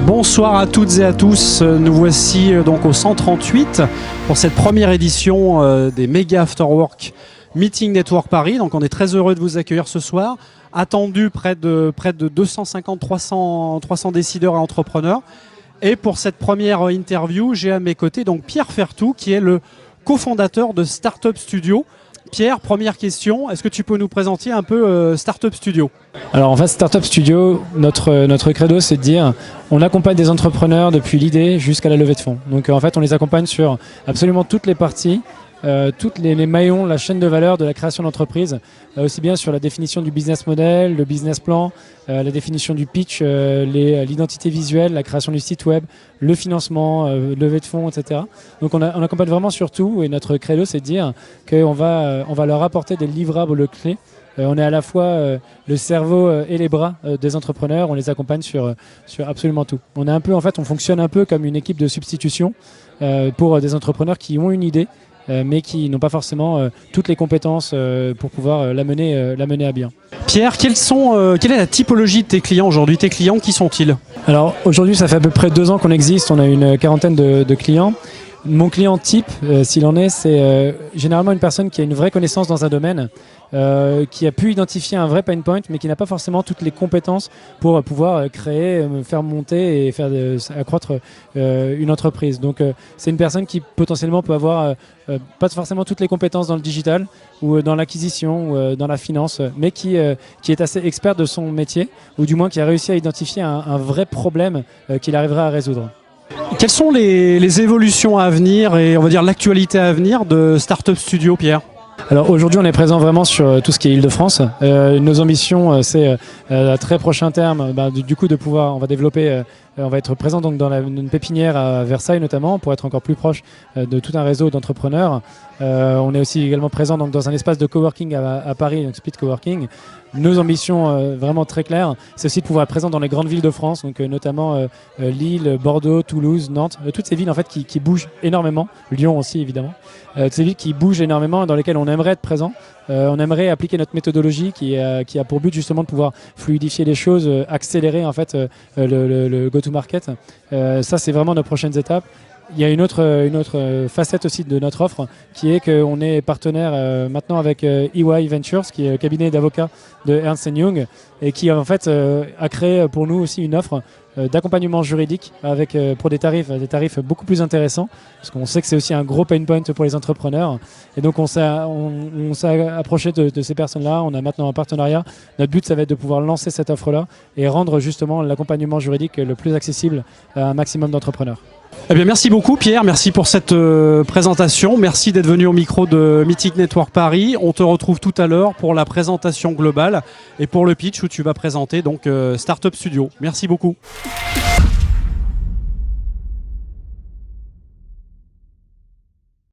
Bonsoir à toutes et à tous, nous voici donc au 138 pour cette première édition des Méga Afterwork Meeting Network Paris. Donc on est très heureux de vous accueillir ce soir. Attendu près de 250-300 décideurs et entrepreneurs. Et pour cette première interview, j'ai à mes côtés donc Pierre Fertou qui est le cofondateur de Startup Studio. Pierre, première question, est-ce que tu peux nous présenter un peu Startup Studio ? Alors en fait, Startup Studio, notre credo, c'est de dire on accompagne des entrepreneurs depuis l'idée jusqu'à la levée de fonds. Donc en fait, on les accompagne sur absolument toutes les parties, toutes les maillons, la chaîne de valeur de la création d'entreprise, aussi bien sur la définition du business model, le business plan, la définition du pitch, l'identité visuelle, la création du site web, le financement, levée de fonds, etc. Donc on accompagne vraiment sur tout, et notre credo, c'est de dire qu'on va leur apporter des livrables clés. On est à la fois le cerveau et les bras des entrepreneurs. On les accompagne sur absolument tout. On fonctionne un peu comme une équipe de substitution pour des entrepreneurs qui ont une idée, mais qui n'ont pas forcément toutes les compétences pour pouvoir la mener à bien. Pierre, quelle est la typologie de tes clients aujourd'hui ? Tes clients, qui sont-ils ? Alors aujourd'hui, ça fait à peu près 2 ans qu'on existe. On a une quarantaine de clients. Mon client type, s'il en est, c'est généralement une personne qui a une vraie connaissance dans un domaine, qui a pu identifier un vrai pain point, mais qui n'a pas forcément toutes les compétences pour pouvoir créer, faire monter et faire accroître une entreprise. Donc c'est une personne qui potentiellement peut avoir pas forcément toutes les compétences dans le digital ou dans l'acquisition ou dans la finance, mais qui est assez expert de son métier, ou du moins qui a réussi à identifier un vrai problème qu'il arriverait à résoudre. Quelles sont les évolutions à venir et on va dire l'actualité à venir de Startup Studio, Pierre ? Alors aujourd'hui, on est présent vraiment sur tout ce qui est Île-de-France. Nos ambitions, c'est à très prochain terme, du coup, de pouvoir, on va développer, on va être présent donc dans une pépinière à Versailles notamment, pour être encore plus proche de tout un réseau d'entrepreneurs. On est aussi également présent donc dans un espace de coworking à Paris, donc Split Coworking. Nos ambitions vraiment très claires, c'est aussi de pouvoir être présent dans les grandes villes de France, donc notamment Lille, Bordeaux, Toulouse, Nantes, toutes ces villes en fait qui bougent énormément, Lyon aussi évidemment, toutes ces villes qui bougent énormément, dans lesquelles on aimerait être présent. On aimerait appliquer notre méthodologie qui a pour but justement de pouvoir fluidifier les choses, accélérer en fait le go-to-market. Ça, c'est vraiment nos prochaines étapes. Il y a une autre facette aussi de notre offre, qui est qu'on est partenaire maintenant avec EY Ventures, qui est le cabinet d'avocats de Ernst & Young, et qui en fait a créé pour nous aussi une offre d'accompagnement juridique pour des tarifs beaucoup plus intéressants, parce qu'on sait que c'est aussi un gros pain point pour les entrepreneurs. Et donc on s'est approché de ces personnes-là. On a maintenant un partenariat. Notre but, ça va être de pouvoir lancer cette offre-là et rendre justement l'accompagnement juridique le plus accessible à un maximum d'entrepreneurs. Eh bien, merci beaucoup Pierre, merci pour cette présentation, merci d'être venu au micro de Meeting Network Paris. On te retrouve tout à l'heure pour la présentation globale et pour le pitch où tu vas présenter donc Startup Studio. Merci beaucoup.